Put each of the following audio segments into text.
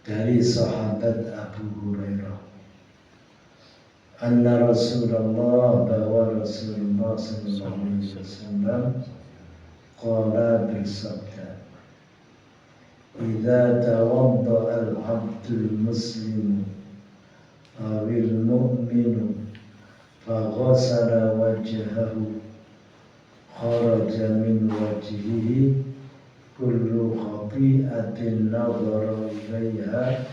dari sahabat Abu Hurairah, anna Rasulullah, bahwa Rasulullah sallallahu alaihi wasallam qala, bersabda, idza tawadda'a al-'abdul muslimu awil mu'minu faghasala wajhahu kharaja min wajhihi kullu khati'atin nadhara ilaiha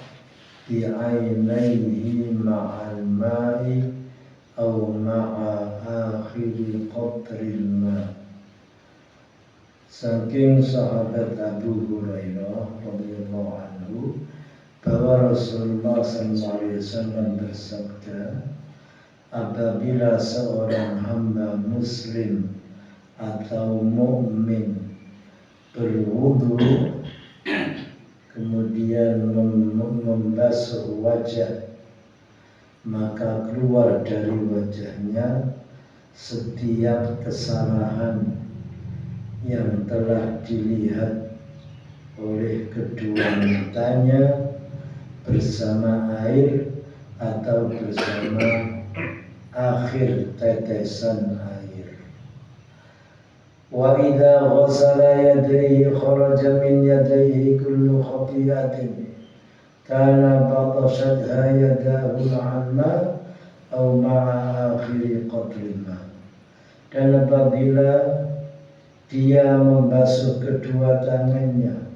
bi'ainaihi ma'al ma'i aw ma'a akhiri qatril ma'. Saking sahabat Abu Hurairah radhiyallahu anhu bahwa Rasulullah SAW bersabda, apabila seorang hamba muslim atau mukmin berwudu kemudian membasuh wajah, maka keluar dari wajahnya setiap kesalahan yang telah dilihat oleh kedua matanya bersama air atau bersama akhir tetesan air. Wa idza ghasala yadayhi kharaja min yadayhi kullu khati'atin kana batashadha yadahu ma'al ma' aw ma'a akhiri qatril ma'. Dan apabila dia membasuh kedua tangannya,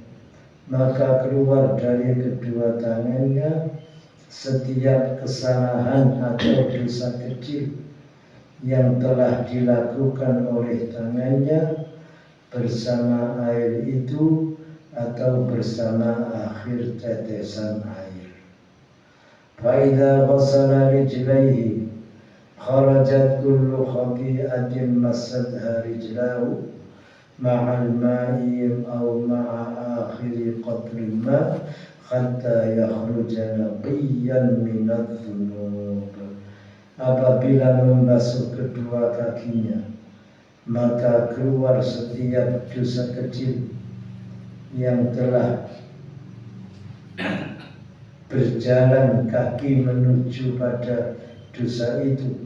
maka keluar dari kedua tangannya setiap kesalahan atau dosa kecil yang telah dilakukan oleh tangannya bersama air itu atau bersama akhir tetesan air. Fa idza ghasala rijlaihi kharajat kullu khati'atin massadha rijlahu ma'al ma'i aw ma'a akhiri qatril ma' hatta yakhruja naqiyan minadz dzunub. Apabila membasuh kedua kakinya, maka keluar setiap dosa kecil yang telah berjalan kaki menuju pada dosa itu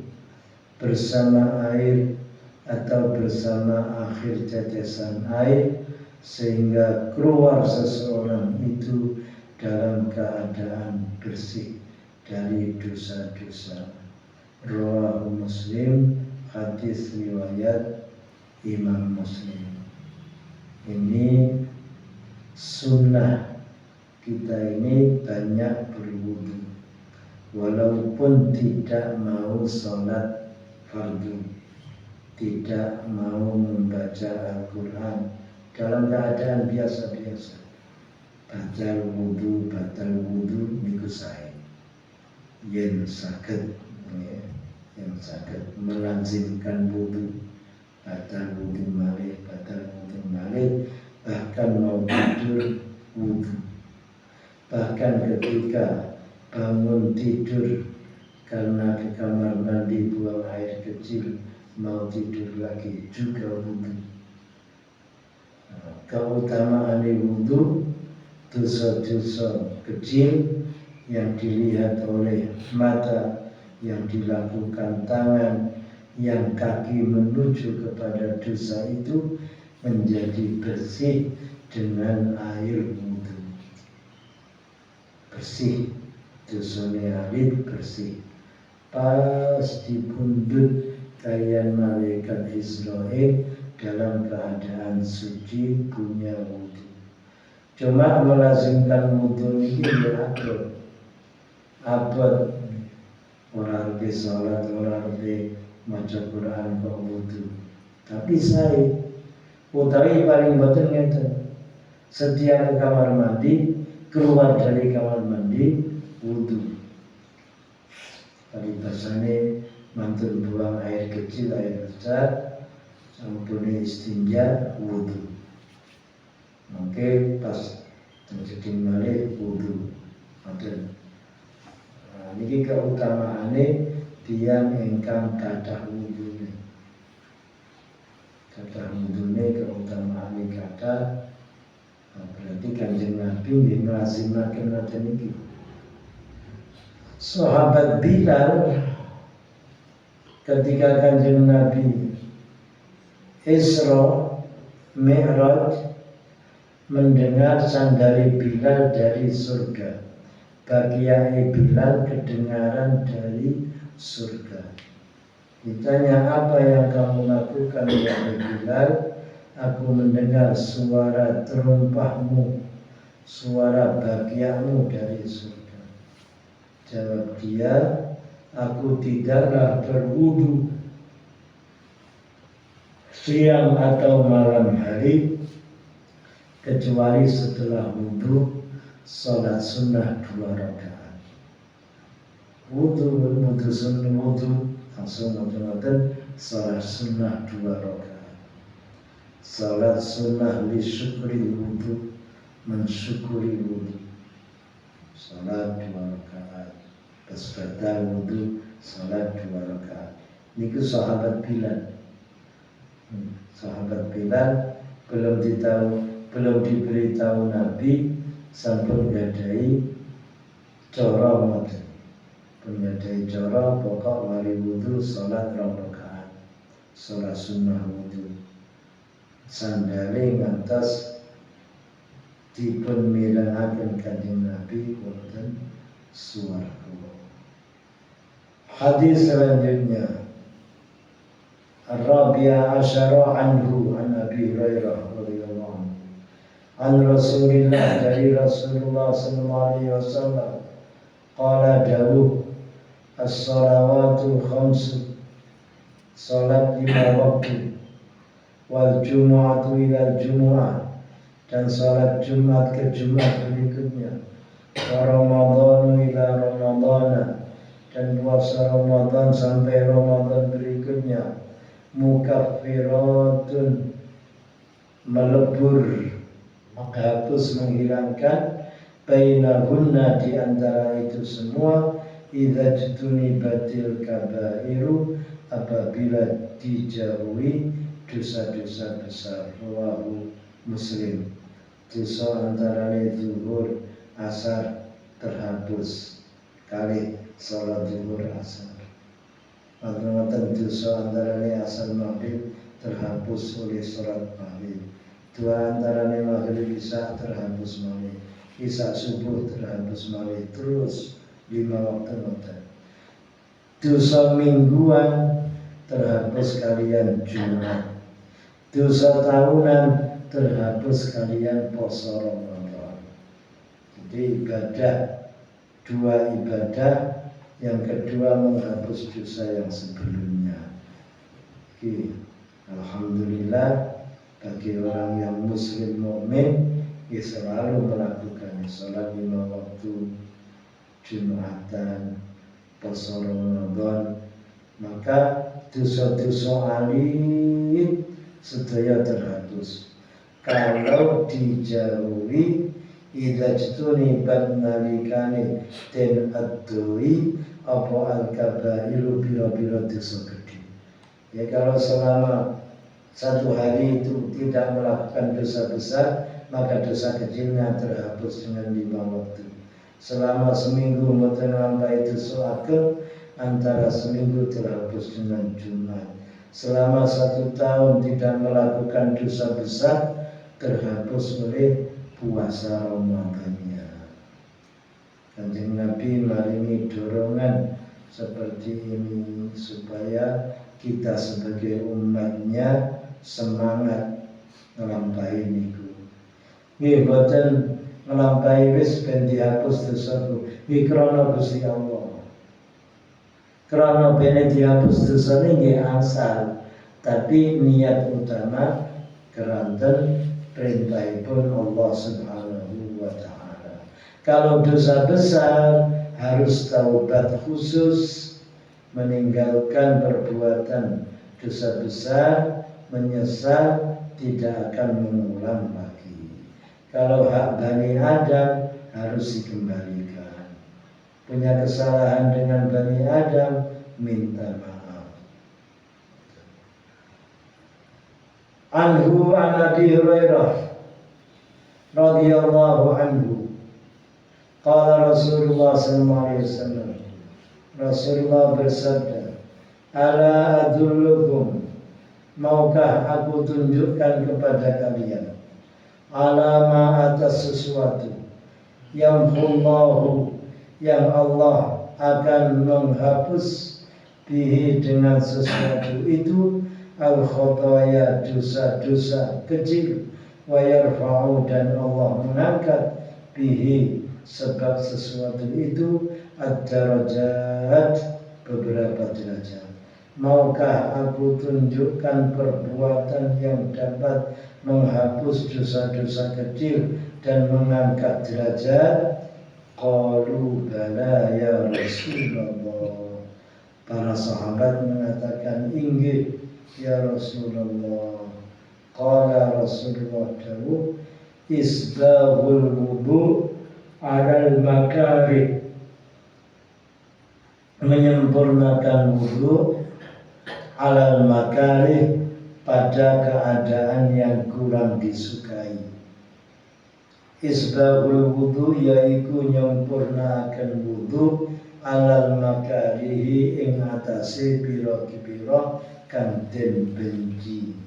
bersama air atau bersama akhir tetesan air, sehingga keluar seseorang itu dalam keadaan bersih dari dosa-dosa. Rawahu Muslim, hadis riwayat Imam Muslim. Ini sunnah kita ini banyak berwudu walaupun tidak mau sholat fardu, tidak mau membaca Al-Quran dalam keadaan biasa-biasa. Batal wudu niku sae. Yen saged melazimkan wudu, batal wudu malih, bahkan mau tidur wudu. Bahkan ketika bangun tidur karena ke kamar mandi buang air kecil, mau tidur lagi juga wudu. Keutamaan wudu, dosa-dosa kecil yang dilihat oleh mata, yang dilakukan tangan, yang kaki menuju kepada dosa itu menjadi bersih dengan air wudu. Bersih, dosanya alit bersih. Pas dipundhut kalian malaikat Israel dalam keadaan suci punya wudu. Cuma melazimkan wudu ini berabad. Abad orang di sholat, orang di maca Quran kok wudu. Tapi saya utawi paling boten ngeten. Setiap ke kamar mandi, keluar dari kamar mandi wudu. Paribasane mantun buang air kecil, air besar, sampune istinja wudu. Mungkin pas terjadi malih wudu. Niki keutamaane tiyang ingkang kathah wudune. Kathah wudune keutamaane kathah Berarti Kanjeng Nabi nglazimaken ngoten iki. Sahabat Bilal ketika Kanjeng Nabi Isra Mi'raj mendengar sandari Bilal dari surga. Bagian Bilal kedengaran dari surga. Ditanya, apa yang kamu lakukan wahai Bilal? Aku mendengar suara terumpahmu, suara bagianmu dari surga. Jawab dia, aku tidaklah berwudu siang atau malam hari kecuali setelah wudu sholat sunnah 2 rakaat. Wudu sunnah wudu langsung ngoten sholat sunnah 2 rakaat. Salat sunnah li syukri wudu, mensyukuri wudu. Salat 2 rakaat. Pesbada wudu, salat 2 rakaat. Niku sahabat Bilal. Sahabat Bilal belum diberitahu Nabi sampun gadai cara ngoten. Gadai cara pokok wali wudu salat 2 rakaat. Salat sunnah wudu. Sandale ngantos dipun mirengaken Kanjeng Nabi wonten swarga. Hadis selanjutnya Ar-Rabi'a asyara anhu an Abi Hurairah radhiyallahu anhu an Rasulillah dari Rasulullah sallallahu alaihi wasallam qala dawuh as-salawatu khamsu salat 5 waktu wal jumu'atu ila jumu'ah dan salat Jumat ke Jumat berikutnya wa ramadhanu ila ramadhana dan puasa Ramadan sampai Ramadan berikutnya mukaffiratun melebur menghapus menghilangkan bainahunna di antara itu semua idza jutunibatil kabairu apabila dijauhi dosa-dosa besar. Rawahu Muslim. Dosa antarane zuhur asar terhapus kali salat zuhur asar. Maka dosa antarane asar maghrib terhapus oleh salat maghrib. Dua antarane maghrib isya terhapus malih. Isya subuh terhapus malih. Terus 5 waktu ngoten. Dosa mingguan terhapus kalian Jumat. Dosa tahunan terhapus kalian poso Ramadan. Jadi ibadah, 2 ibadah, yang kedua menghapus dosa yang sebelumnya. Oke. Alhamdulillah bagi orang yang muslim mukmin selalu melakukan sholat 5 waktu, Jumatan, poso Ramadan, maka dosa-dosa alit sedaya terhapus. Kalau dijauhi idza jutunibat nalikane den adoi apa al-kabairu biro-biro dosa gede. Ya kalau selama 1 hari itu tidak melakukan dosa besar, maka dosa kecilnya terhapus dengan 5 waktu. Selama seminggu mboten nglampahi dosa ageng, antara seminggu terhapus dengan Jumat. Selama 1 tahun tidak melakukan dosa besar, terhapus oleh puasa Ramadannya. Kanjeng Nabi maringi dorongan seperti ini supaya kita sebagai umatnya semangat nglampahi niku. Nggih boten nglampahi wis ben dihapus dosaku. Nggih krana Gusti Allah. Krana bene dihapus dosane nggih asal, tapi niat utama keranten perintahipun Allah Subhanahu wa taala. Kalau dosa besar harus taubat khusus, meninggalkan perbuatan dosa besar, menyesal, tidak akan mengulang lagi. Kalau hak Bani Adam harus dikembalikan. Punya kesalahan dengan Bani Adam, minta maaf. Anhu an Abi Hurairah radhiyallahu anhu qala Rasulullah sallallahu alaihi wasallam, Rasulullah bersabda, ala adullukum, maukah aku tunjukkan kepada kalian, alama atas sesuatu yang Allah akan menghapus bihi dengan sesuatu itu al-khotoya, dosa-dosa kecil, wa yarfa'u, dan Allah mengangkat bihi sebab sesuatu itu ad-darajat, beberapa derajat. Maukah aku tunjukkan perbuatan yang dapat menghapus dosa-dosa kecil dan mengangkat derajat? Qalu bala ya Rasulullah. Para sahabat mengatakan, inggih ya Rasulullah. Qala Rasulullah dawuh, isbahul wudu alal makarih, menyempurnakan wudu alal makarih, pada keadaan yang kurang disukai. Isbahul wudu yaiku nyempurnakan wudu alal makarihi ing atase pira-pira kang den benci.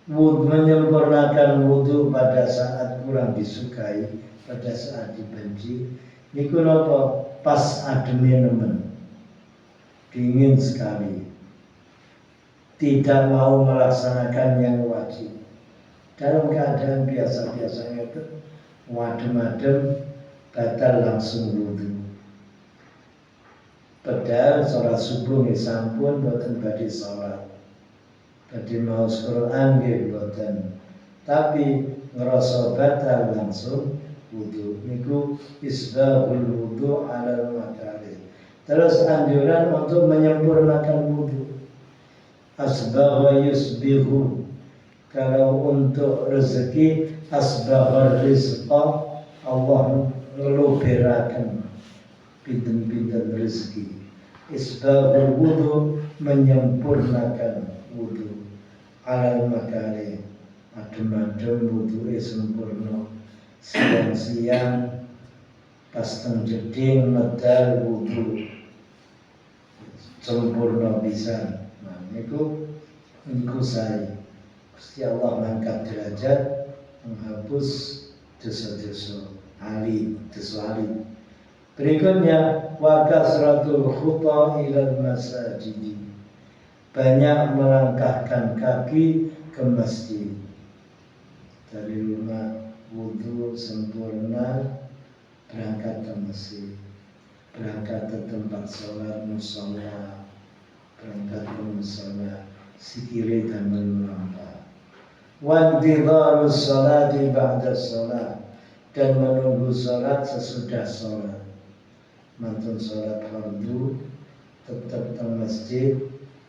Menyempurnakan wudu pada saat kurang disukai, pada saat dibenci, niku napa? Pas ademe nemen, dingin sekali, tidak mau melaksanakan yang wajib. Dalam keadaan biasa-biasanya itu wadem-adem, batal langsung wudu. Padahal sholat subuh nggih sampun boten badhe sholat, badhe maos Quran nggih boten, tapi ngerasa batal langsung wudu. Niku isbahul wudu alal makarih. Terus anjuran untuk menyempurnakan wudu. Asbagha yusbihu, kalau untuk rezeki asbagha rizqa, Allah ngeluberaken pinten-pinten rezeki. Isbahul wudu, menyempurnakan wudu alal makarih, adem-adem wudu sempurna, siang-siang pas teng jeding medal wudu sempurna pisan. Nah niku saya Gusti Allah mengangkat derajat, menghapus dosa-dosa alim. Berikutnya wa kasratul khuta ilal masajid, banyak melangkahkan kaki ke masjid. Dari rumah wudu sempurna, berangkat ke masjid, berangkat ke tempat sholat musola, berangkat ke musola, sikile dan melangkah. Wantidharus sholati ba'da sholat, dan menunggu sholat sesudah sholat. Mantun sholat fardu tetap ke masjid,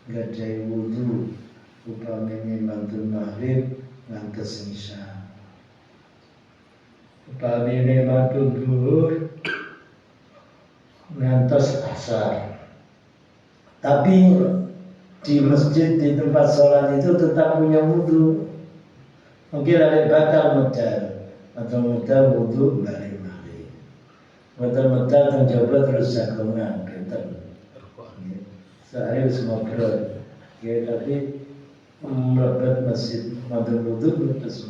gadai wudu, upamane mantun maghrib ngantos isya, upamane mantun zuhur ngantos asar. Tapi di masjid, di tempat sholat itu tetap punya wudu. Mungkin ada batal medal, atau medal wudu balik. Medal mencoba terus jagongan, benten. Saya harus ngobrol, ya, tapi merebut masjid, mantun wudu terus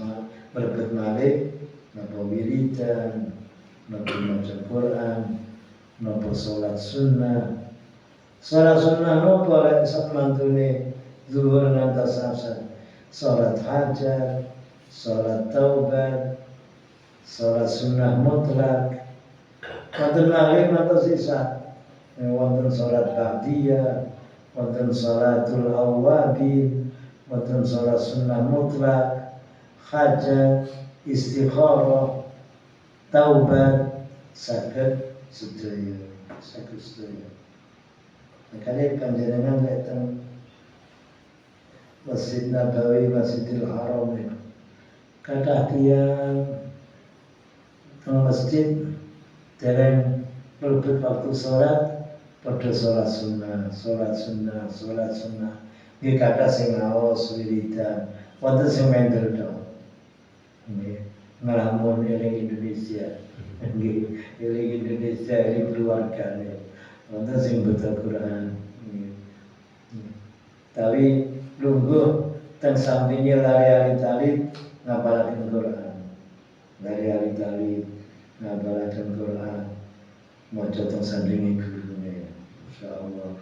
merebut malik, napa wiridan, napa maca Quran, napa sholat sunnah. Sholat sunnah napa lek sak mantune zuhur ngantos asar, sholat hajat, sholat taubat, sholat sunnah mutlak, wonten maghrib ngantos isya, wonten sholat ba'diyah, wonten sholatul awwabin, wonten sholat sunnah mutlak, hajat, istikharah, taubat, saged sedaya. Makanya panjenengan datang Masjid Nabawi, Masjidil Haram itu, kata tiang ke masjid dereng melebet waktu sholat, pada sholat sunnah. Ini kata sing ngaos wiridan, wonten sing mendel dong. ngelamun eling Indonesia. Eling Indonesia eling keluargane. Wonten sing betul Quran. Tapi lungguh teng sampinge lari-lari tali ngapalaken Quran. Lari-lari tali ngapalaken Quran. Maca teng sandinge gurune. Insyaallah.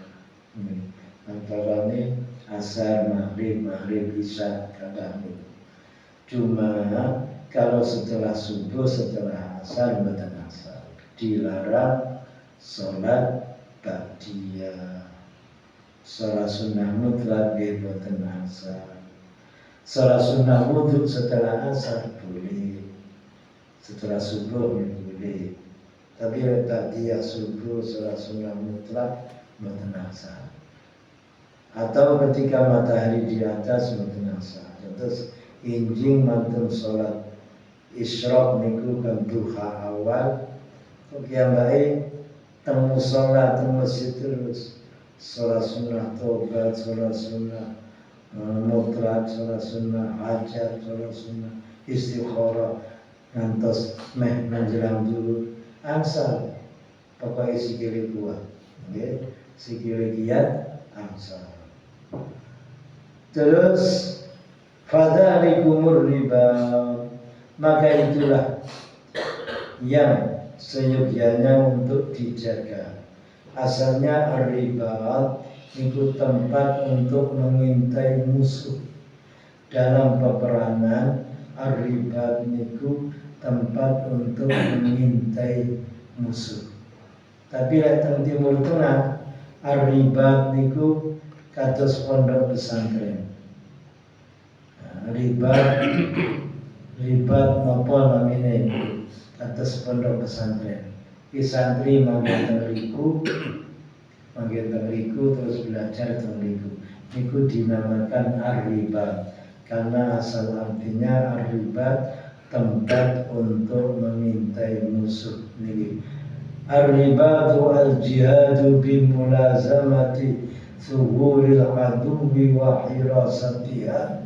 Antarane asar, maghrib, isya kadang. Cuma kalau setelah subuh, setelah asar, mboten asar. Dilarang sholat ba'diyah. Sholat sunnah mutlak mboten asar. Sholat sunnah wudhu setelah asar boleh. Setelah subuh boleh. Tapi ba'diyah subuh, sholat sunnah mutlak mboten asar. Atau ketika matahari di atas mboten asar. Terus injing mantun sholat isyraq niku kan duha awal. Kok piyambake teng musala teng masjid terus sholat sunnah tobat, sholat sunnah mutlak, sholat sunnah hajat, sholat sunnah istikharah ngantos meh menjelang dulu angsal pokoknya sikile kuat, nggih, sikile giat angsal. Terus fadzalikumur riba, maka itulah yang seyogyanya untuk dijaga. Asalnya ar-ribat itu tempat untuk mengintai musuh. Dalam peperangan ar-ribat itu tempat untuk mengintai musuh. Tapi teng Timur Tengah ar-ribat itu kados pondok pesantren. Ribat napa namine kados pondok pesantren. Ki santri manggen teng riku terus belajar teng riku. Niku dinamakan ar-ribat karena asal artinya ar-ribat tempat untuk mengintai musuh. Niki ar-ribatu al-jihadu bimulazamati thuhuril aduwi wa hirasatiha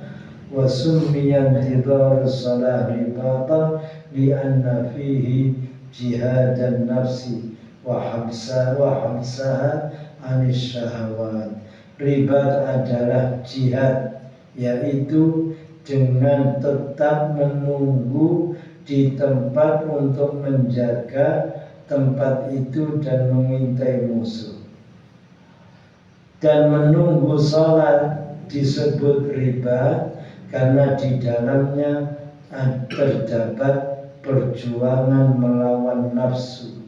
wa summiya intidar salah ribatan lianna fihi jihadan nafsi wa habsaha anis syahawat. Ribat adalah jihad, yaitu dengan tetap menunggu di tempat untuk menjaga tempat itu dan mengintai musuh. Dan menunggu sholat disebut ribat karena di dalamnya terdapat perjuangan melawan nafsu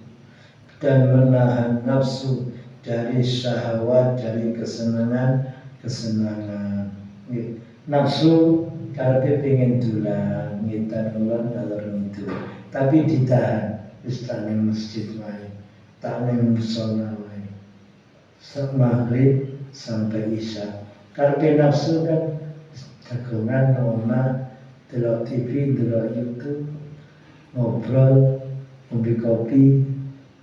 dan menahan nafsu dari syahwat, dari kesenangan. Nafsu karepe pengen dolan, ngitan ulang alur itu, tapi ditahan, wis tak ning masjid wae, tak ning musala wae. Maghrib sampai isya. Karepe nafsu kan dagongan omah, delok TV, delok YouTube, ngobrol, ngombe kopi,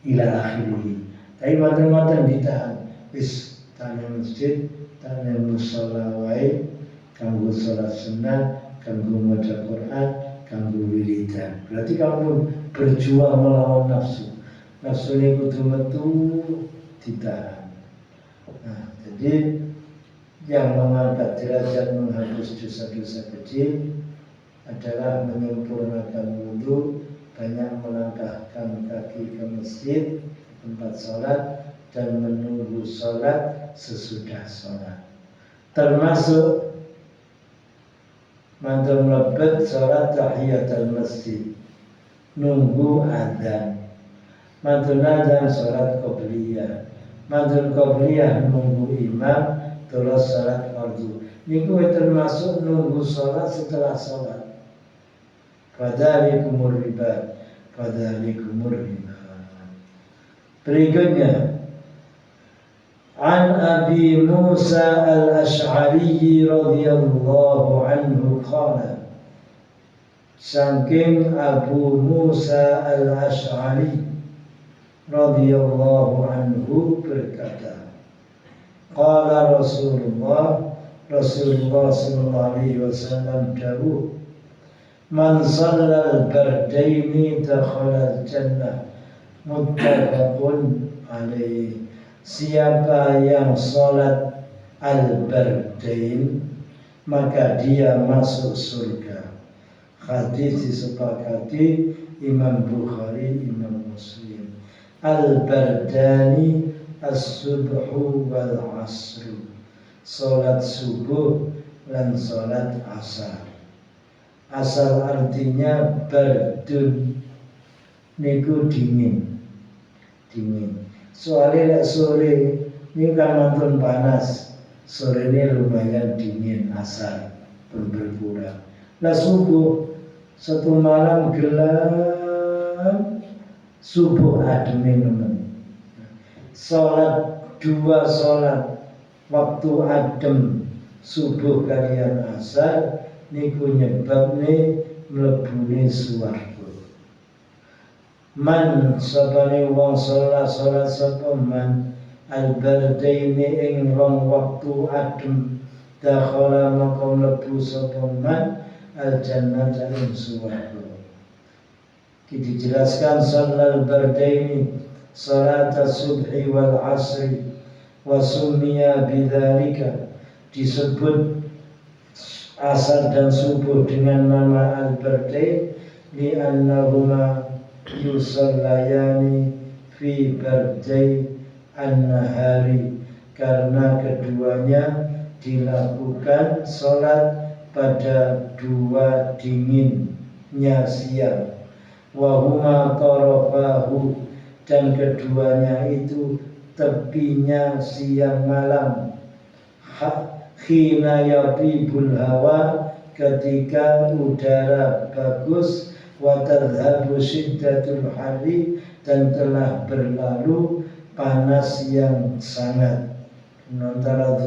ila akhirih. Tapi mboten ditahan. Wis tane masjid, tane musala wae, kanggo salat sunnah, kanggo maca Quran, kanggo wiridan. Berarti kamu berjuang melawan nafsu. Nafsu ini kudu metu ditahan. Nah, jadi yang mengangkat derajat menghapus dosa-dosa kecil adalah menyempurnakan wudhu, banyak melangkahkan kaki ke masjid, tempat sholat, dan menunggu sholat sesudah sholat. Termasuk mantul mlebet sholat tahiyatul masjid, nunggu adzan. Mantul adzan sholat qobliyah, mantul qobliyah nunggu imam terus sholat fardu. Niku termasuk nunggu sholat setelah sholat. Fadzalikumur ribat, fadzalikumur ribat. Berikutnya, an Abi Musa al-Ash'ari radhiyallahu anhu qala, saking Abu Musa al-Ash'ari radhiyallahu anhu berkata, qala Rasulullah sallallahu alaihi wasallam dawuh, Man shallal bardaini dakhalal jannah. Muttafaqun alaihi. Siapa yang sholat al-bardain maka dia masuk surga. Hadis disepakati Imam Bukhari, Imam Muslim. Al-bardani as-subhu wal asru. Sholat subuh dan sholat asar. Asal artinya bardun niku dingin. Soalnya sore ini kan nonton panas, sore ini lumayan dingin, asar pun berkurang. Nah subuh satu malam gelap, subuh adem teman. Dua sholat waktu adem subuh kalian asar niku nyebabne mlebune swarga. Man sabane wong sholat sapa man al-bardaini ing rong waktu adem dakhala maka mlebu sapa man al-jannata ing swarga. Dijelaskan sholal bardaini salat subhi wal asri wa summiya bidzalika, disebut asar dan subuh dengan nama al-bardain li annahuma yusallayani fi bardai an-nahari, karena keduanya dilakukan sholat pada dua dinginnya siang. Wahuma tarafahu, dan keduanya itu tepinya siang malam. Khina yatibul hawa, ketika udara bagus. Wa tadhhabu syiddatul hari, dan telah berlalu panas yang sangat. Antara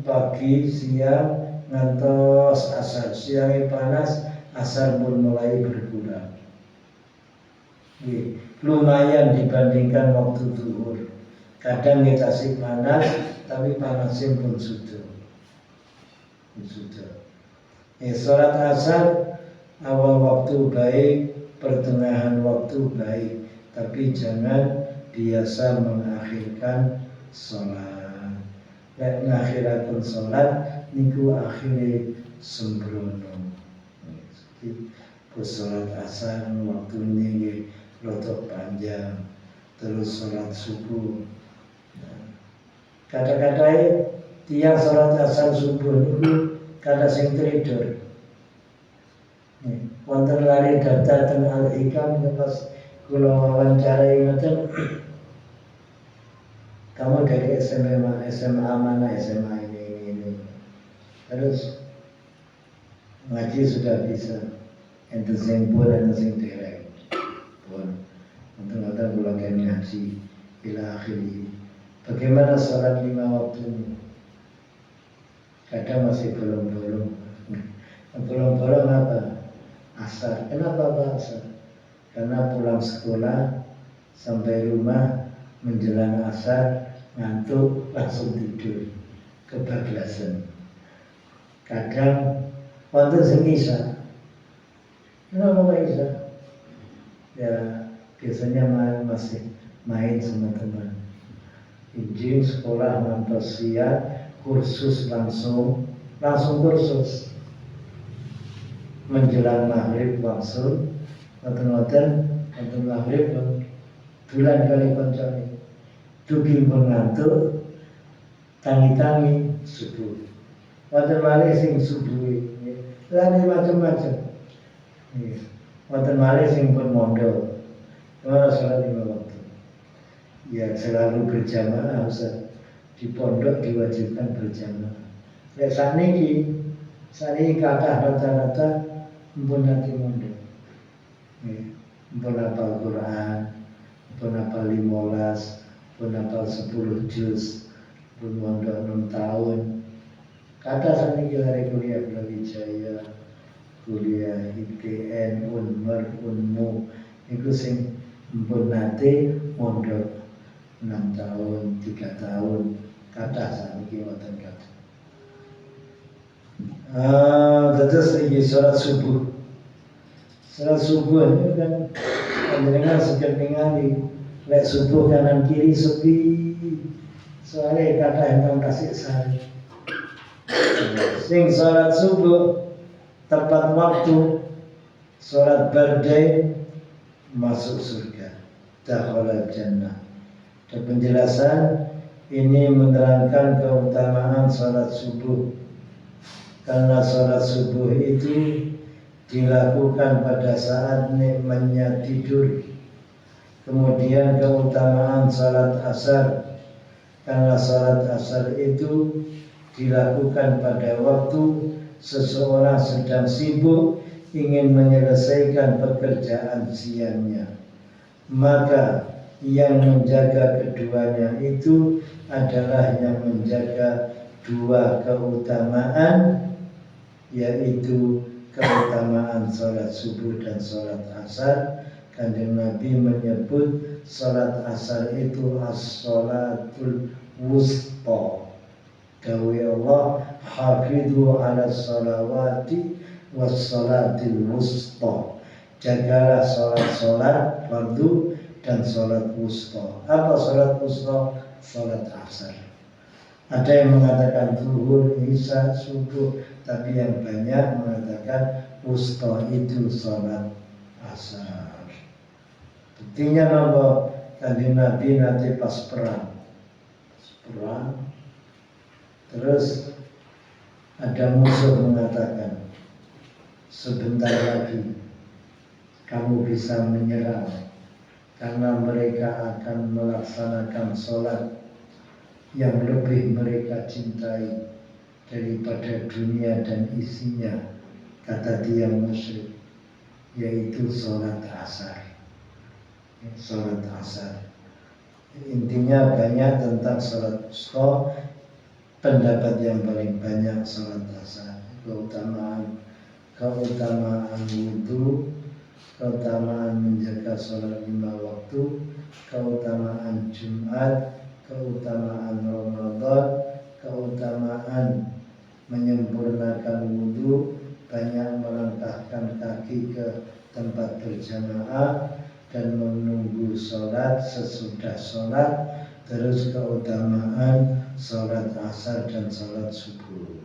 pagi, siang, ngantos asar. Siangnya panas, asar pun mulai berkurang. Lumayan dibandingkan waktu zuhur. Kadang kita sih panas, tapi panasnya pun sudah. Sholat asar awal waktu baik, pertengahan waktu baik, tapi jangan biasa mengakhirkan sholat. Mengakhirkan sholat niku akhirnya sembrono. Sholat asar waktu ini rotok panjang, terus sholat subuh. Kata-katanya tiang sholat asar subuh niku kata sing tidur. Wonten lari daftar ten Al-Hikam pas kula wawancarai ngoten. Kamu dari SMA mana, SMA ini. Terus ngaji sudah bisa, enten sing pun enten sing dereng. Pun wonten kula kene ngaji ila akhiri. Bagaimana sholat 5 waktu ini? Kadang masih bolong-bolong. Bolong-bolong apa? Asar. Kenapa Pak asar? Karena pulang sekolah sampai rumah menjelang asar ngantuk langsung tidur kebablasan. Kadang waktu sing isya. Kenapa Pak isya? Ya biasanya masih main sama teman. Izin sekolah ngantos siang, kursus langsung kursus. Menjelang maghrib langsung ngoten maghrib bulan kali koncone dugi mengantuk tangi-tangi subuh wonten malih sing subuh lan macam-macam wonten malih sing pun mondok ora salat 5 waktu ya selalu berjamaah usah di pondok diwajibkan berjamaah. Lek sakniki kathah rata-rata mpun nanti mondok. Mpun hafal Quran, mpun hafal 15, mpun hafal 10 juz, mpun mondok 6 tahun. Kathah sakniki lare kuliah Brawijaya, kuliah ITN, Unmu, niku sing mpun nate mondok 6 tahun, 3 tahun, kathah sakniki wonten kathah. Terus iki sholat subuh Salat subuh itu kan panjenengan seger ningali lek subuh kanan kiri sepi. Soalnya kata yang kasih sari. Sing salat subuh tepat waktu, salat bardai masuk surga, dakhala jannah. Dan penjelasan ini menerangkan keutamaan salat subuh. Karena salat subuh itu dilakukan pada saat nikmatnya tidur. Kemudian keutamaan salat asar, karena salat asar itu dilakukan pada waktu seseorang sedang sibuk ingin menyelesaikan pekerjaan siangnya. Maka yang menjaga keduanya itu adalah yang menjaga dua keutamaan, yaitu keutamaan salat subuh dan salat asar. Kanjeng Nabi menyebut salat asar itu as-salatul wusta. Dawi Allah, hafidhu ala salawati was salatil wusta. Jagalah salat-salat fardu dan salat wusta. Apa salat wusta? Salat asar. Ada yang mengatakan zuhur, isya, subuh, tapi yang banyak mengatakan wusta itu salat asar. Buktinya bahwa Kanjeng Nabi nanti pas perang, terus ada musuh mengatakan, sebentar lagi kamu bisa menyerang, karena mereka akan melaksanakan sholat yang lebih mereka cintai daripada dunia dan isinya, kata dia musyrik, yaitu sholat asar. Sholat asar intinya banyak tentang sholat wusta. Pendapat yang paling banyak sholat asar, keutamaan wudhu, keutamaan menjaga sholat 5 waktu, keutamaan Jumat, keutamaan Ramadan, keutamaan menyempurnakan wudhu, banyak melangkahkan kaki ke tempat berjamaah dan menunggu sholat sesudah sholat, terus keutamaan sholat asar dan sholat subuh.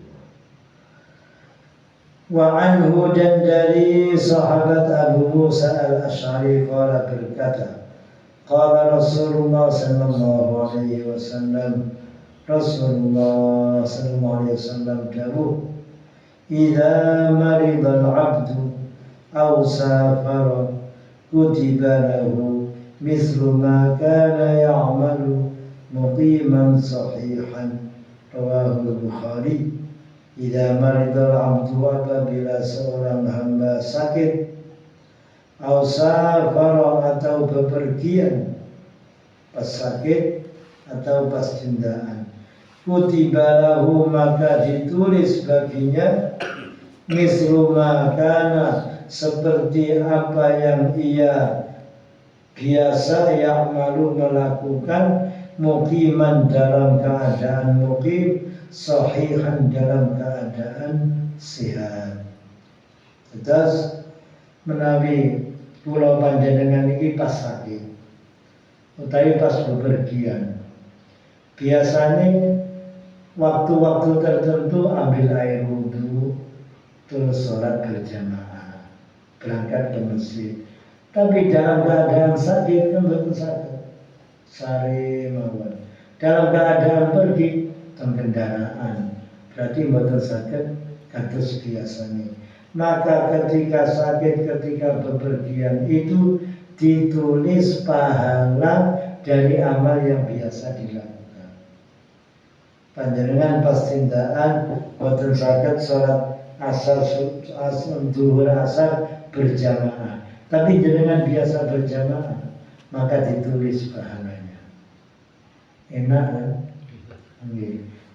Wa anhu, dan dari sahabat Abu Musa al-Ash'ari qala berkata, qala Rasulullah sallallahu alaihi wasallam, Rasulullah sallallahu alaihi wasallam dawuh, idza marida al-'abdu aw safara kutiba lahu mislu ma kana ya'malu muqiman sahihan. Rawahu Bukhari. Idza maridal abdu, apabila seorang hamba sakit, aw safara, atau bepergian, pas sakit atau pas cendaan, kutiba lahu, maka ditulis baginya mislu ma kana, seperti apa yang ia biasa ya'malu, melakukan, muqiman, dalam keadaan muqim, sahihan, dalam keadaan sehat. Terus menawi kula panjenengan iki pas sakit utawi pas bepergian, biasanya waktu-waktu tertentu ambil air wudhu, terus sholat berjamaah, berangkat ke masjid. Tapi dalam keadaan sakit kan betul sakit, sari mawon. Dalam keadaan pergi dalam kendaraan, berarti betul sakit kados biasanya. Maka ketika sakit, ketika bepergian itu ditulis pahala dari amal yang biasa dilakukan. Panjenengan pas tindaan betul sakit sholat asar, zuhur asar berjamaah, tapi jenengan biasa berjamaah, maka ditulis pahalanya. Enak kan?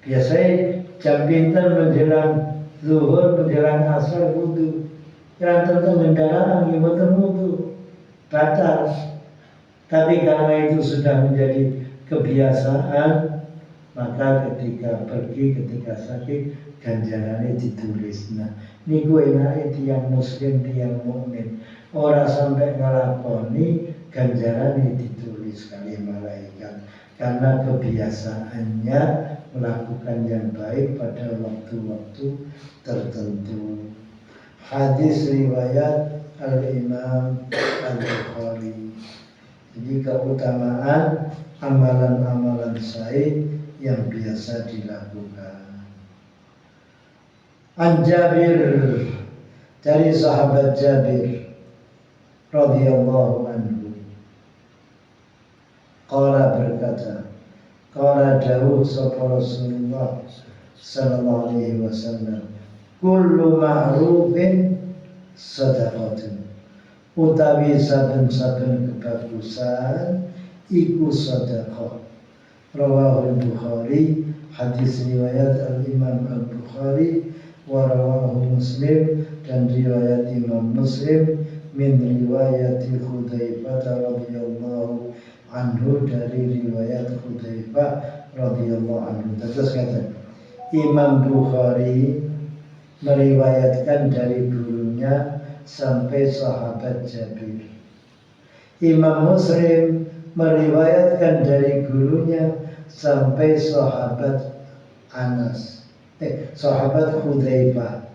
Biasanya jam pinten menjelang zuhur, menjelang asar wudhu, yang tentu kendaraan yang wudhu batal. Tapi karena itu sudah menjadi kebiasaan, maka ketika pergi, ketika sakit, ganjarannya ditulis. Nah, niku enake tiyang muslim, tiyang mukmin. Ora sampai ngelakoni, ganjarannya ditulis kali malaikat. Karena kebiasaannya melakukan yang baik pada waktu-waktu tertentu. Hadis riwayat Al-Imam Al-Bukhari. Jadi keutamaan amalan-amalan baik yang biasa dilakukan. An Jabir, dari sahabat Jabir radhiyallahu anhu, qala berkata, qala dawuh sapa Rasulullah sallallahu alaihi wasallam, kullu ma'rufin sadaqatun, utawi saben-saben kebagusan iku sedekah. Rawahul Bukhari, hadis riwayat Al-Imam Al-Bukhari, wa rawahu Muslim, dan riwayat Imam Muslim, min riwayat Hudzaifah radhiyallahu anhu, dari riwayat Hudzaifah radhiyallahu anhu. Terus kata Imam Bukhari meriwayatkan dari gurunya sampai sahabat Jabir. Imam Muslim meriwayatkan dari gurunya sampai sahabat Anas, sahabat Hudzaifah.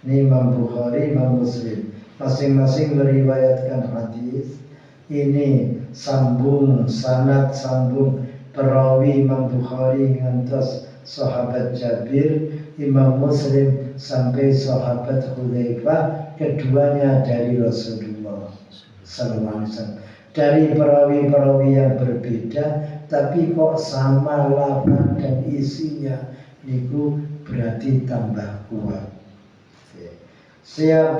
Ini Imam Bukhari, Imam Muslim masing-masing meriwayatkan hadis ini, sambung sanad, sambung perawi. Imam Bukhari ngantos sahabat Jabir, Imam Muslim sampai sahabat Hudzaifah, keduanya dari Rasulullah sallallahu alaihi wasallam. Dari perawi-perawi yang berbeda, tapi kok sama lafaz dan isinya, niku berarti tambah kuat. Setiap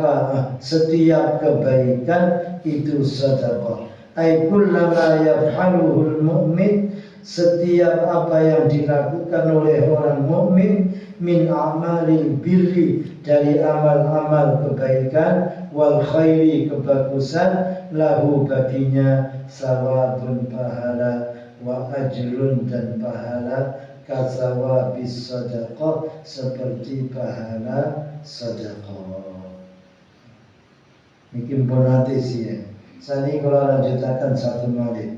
kebaikan itu sedekah. Ai kullama yaf'aluhul mu'min, setiap apa yang dilakukan oleh orang mukmin, min amalil birri, dari amal-amal kebaikan, wal khairi, kebagusan, lahu, baginya, sawabun, pahala, wa ajrun, dan pahala, kasawabis sedekah, seperti pahala sedekah. Mungkin bonatis ya. Sani kalau lanjutakan satu malih.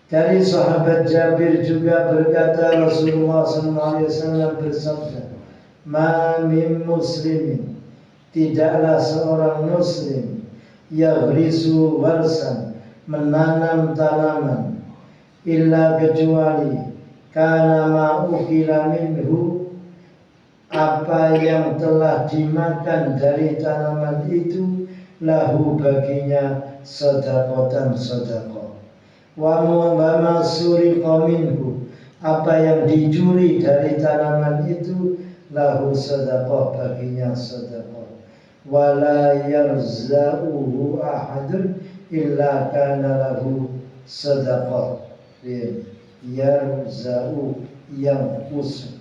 Dari sahabat Jabir juga berkata, Rasulullah SAW bersabda, ma min muslimin, tidaklah seorang muslim, yaghrisu warsan, menanam tanaman, illa, kecuali, kana ma'ukila minhu, apa yang telah dimakan dari tanaman itu, lahu, baginya, sedekatan, sedekah. Wa masuriqa minhu, apa yang dicuri dari tanaman itu, lahu sedekah, baginya sedekah. Wala yarza'uhu ahadun illa kana lahu sedekah. Yarza'u, yang khusus.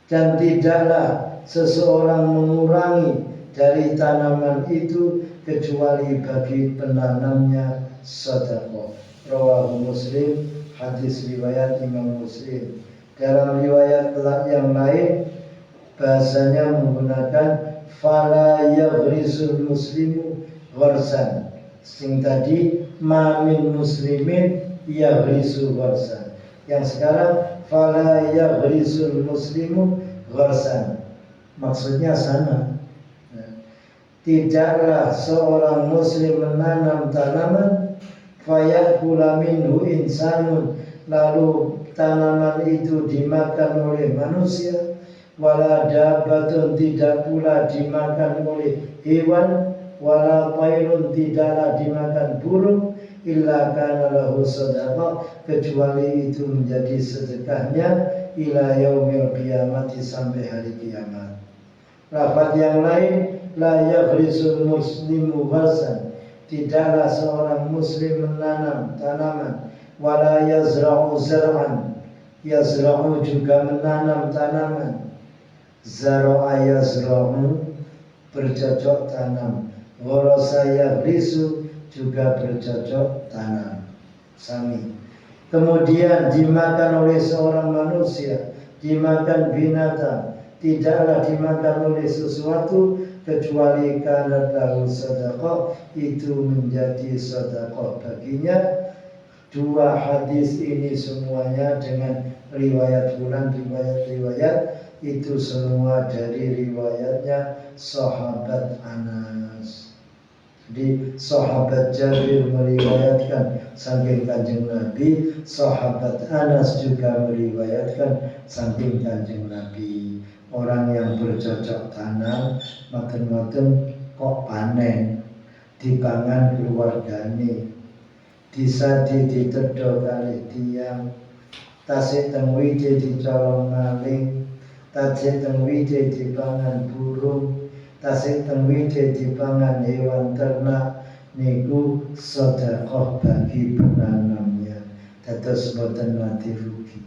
Dan tidaklah seseorang mengurangi dari tanaman itu kecuali bagi penanamnya sedekah. Rawahu Muslim, hadis riwayat Imam Muslim. Dalam riwayat yang lain bahasanya menggunakan fala yaghrisul muslimu gharsan. Sing tadi ma min muslimin yaghrisu gharsan. Yang sekarang fala yaghrisul muslimu gharsan. Maksudnya sama. Tidaklah seorang muslim menanam tanaman, fayakula minhu insanun, lalu tanaman itu dimakan oleh manusia, wala dabbatun, tidak pula dimakan oleh hewan, wala tairun, tidaklah dimakan burung, illa kana lahu sedekah, kecuali itu menjadi sedekahnya, ila yaumil qiyamati, sampai hari kiamat. Lafaz yang lain, la yaghrisul muslimu gharsan, tidaklah seorang muslim menanam tanaman, wala yazra'u zar'an, yazra'u juga menanam tanaman, zara'a yazra'u, bercocok tanam, gharasa yaghrisu, juga bercocok tanam, sami. Kemudian dimakan oleh seorang manusia, dimakan binatang, tidaklah dimakan oleh sesuatu kecuali karena tahu sedekah itu menjadi sedekah baginya. Dua hadis ini semuanya dengan riwayat ulang, riwayat itu semua dari riwayatnya sahabat Anas. Jadi sahabat Jabir meriwayatkan saking Kanjeng Nabi, sahabat Anas juga meriwayatkan saking Kanjeng Nabi. Orang yang bercocok tanam, maten-maten kok panen, dipangan keluargane, disadi ditedho kali tiang, tasik teng wide dicolong maling, tasik teng wide dipangan burung, tasik teng wide dipangan hewan ternak, niku sedekah bagi penanamnya. Dados boten nate rugi.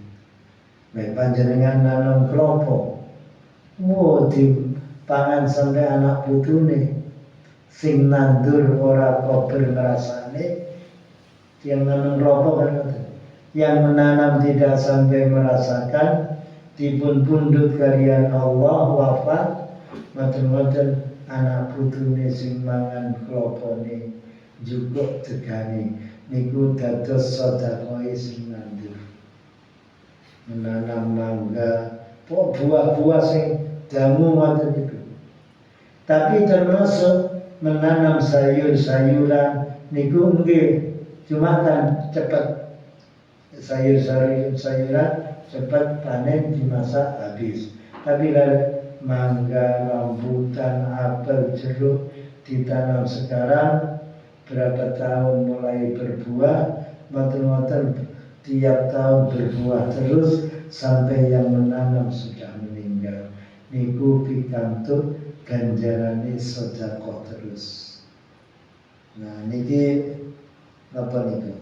Nek panjenengan nanam klopo, dipangan sampai anak putune, sing nandur ora kober ngrasane. Yang menanam rokok kan, yang menanam tidak sampai merasakan, dipun pundut kalian Allah wafat, macam-macam anak putune sing mangan klopone juga tegane, niku dados sedekah sing nandur. Menanam mangga, buah-buah sing jamu ngoten niku. Tapi termasuk menanam sayur-sayuran niku nggih. Cuma kan cepat sayuran cepat panen, dimasak habis. Tapi kalau mangga, rambutan, apel, jeruk ditanam sekarang, berapa tahun mulai berbuah, moten-moten tiap tahun berbuah terus sampai yang menanam sudah meninggal. Niku pikantuk ganjarane sedekah terus. Nah niki apa niku?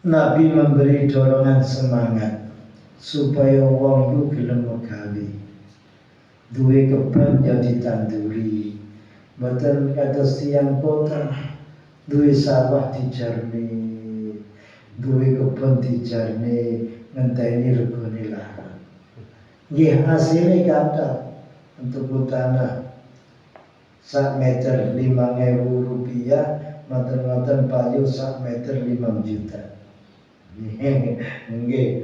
Nabi memberi dorongan semangat supaya wong iku gelem megawe. Duwe kebon ya ditanduri. Mboten kados tiyang kota duwe sawah dijarne, duwe kebon dijarne, ngenteni regane larang. Nggih hasilnya kata untuk tanah sak meter 5.000 rupiah, maten-maten payu sak meter 5 juta. Nggih,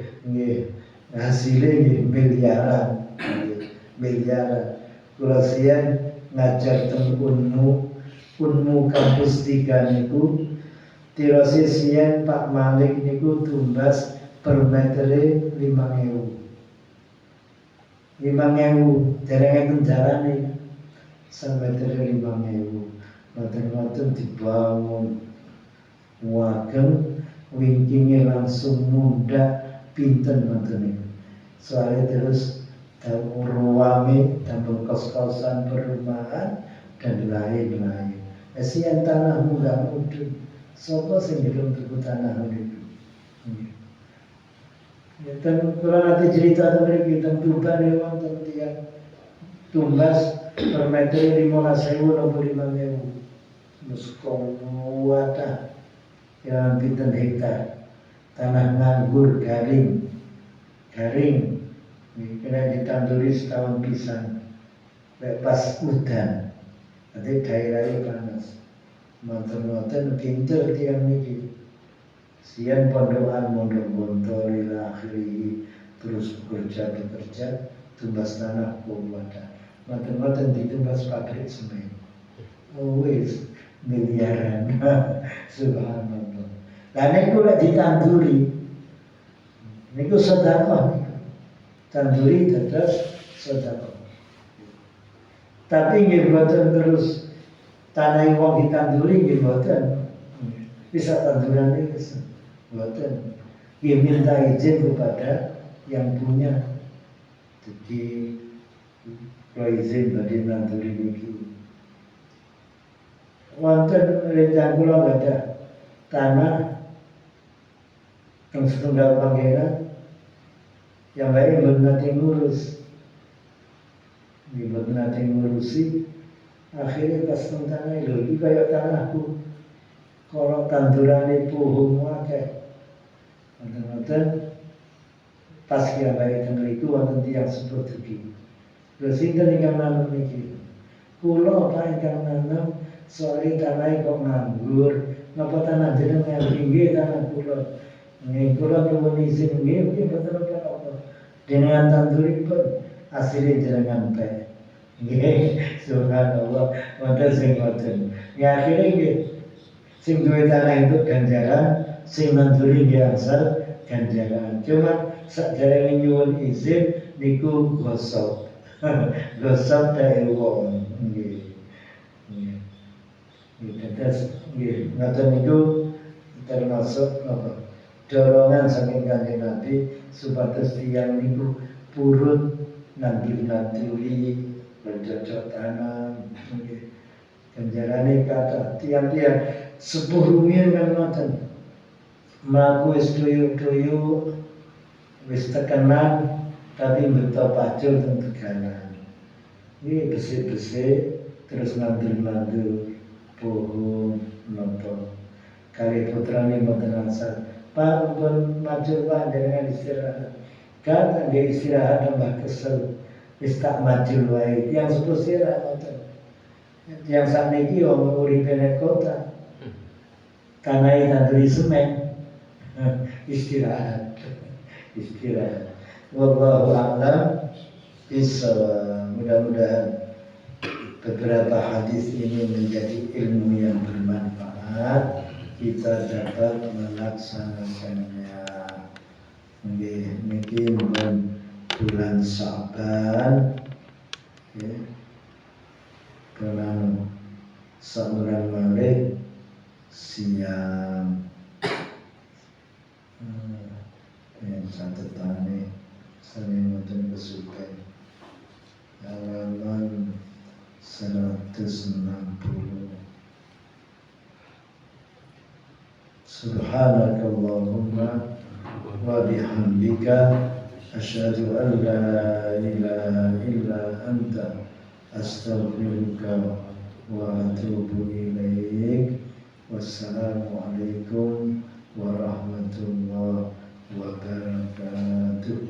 hasilnya nggih miliaran. Kula sian ngajar teng Unmu kampus 3 niku, tirose sian Pak Malik niku tumbas per metere 5.000. 5.000 dereng jarane. Sampai 5.000, ngoten-ngoten dibangun wagem, wingkingnya langsung mundak pinten ngoten. Soalnya terus ruame tambah kos-kosan perumahan dan lain-lain. Esian tanah mudah mudun, sapa sing belum tuku tanah niku. Ya ten kula nanti cerita tentang kita Tuban ya wonten tiyang tumbas per meter 15.000 atau 5.000. Muskong wadah yang pinten hektar tanah nganggur garing kena ditanduri setahun pisan pas udan, nanti daerahnya panas. Moten-moten pinter tiang niki, sian pondokan mondok-mondok ila akhiri, terus bekerja tumbas tanah wadah. Moten-moten ditumbas pabrik semen. Wis miliaran. Subhanallah. Lah niku lek ditanduri niku sedekah niku. Tanduri dados sedekah. Tapi nggih boten terus tanah wong ditanduri nggih boten. Bisa tanduran iki boten. Nggih minta izin kepada yang punya. Jadi kalau izin bagi nanduri niki. Wonten rencana kula ada tanah yang setunggal pangeran yang baik belum nanti ngurus, belum nanti ngurusi. Akhirnya pas tanah itu kayak tanahku Kalau tandurane puhung akeh. Wonten-wonten pas kiambai teng mriku wonten tiyang sepuh dugi. Lha sinten ingkang nanam niki? Kula Pak ingkang nanam soalé tanahe kok nganggur. Napa tanah jenengan nggih tanah kula. Nggih kula nuwun izin nggih boten apa-apa. Jenengan tanduripun asile jenengan teh. Nggih, subhanallah, wonten sing ngoten. Ya akhire nggih sing duwe tanah itu ganjaran, sing nanduri nggih asal ganjaran. Cuma sakderenge nyuwun izin niku gosok. Gosok dari wong nggih. Nggih. Terus nggih ngoten niku termasuk apa? Dorongan saking Kanjeng Nabi supados tiyang niku purun nandur-nanduri bercocok tanam nggih. Ganjarane kathah tiang-tiang sepuh rumiyin kan ngoten. Mlaku wis tuyuk-tuyuk wis tekenan tapi beto pacul teng teganan. Ini besik-besik terus nandur-nandur pohon nopo. Kali putrane mboten asal. Pak pun macul Pak jangan istirahat. Kan dia istirahat tambah kesel. Wis tak macul wae. Yang sepuh istirahat ngoten. Yang sakniki yo uripe ning kota. Tanah nanduri semen. Istirahat. Istirahat. Wallahu a'lam bishawab. Mudah-mudahan beberapa hadis ini menjadi ilmu yang bermanfaat, kita dapat melaksanakannya. Niki bulan Sa'ban, bulan Sa'ban malih siang. Catatane sering ngoten kesupen halaman 160. Subhanakallahumma wa bihamdika asyhadu an la ilaha illa anta astaghfiruka wa atubu ilaik. Wassalamualaikum warahmatullahi wabarakatuh.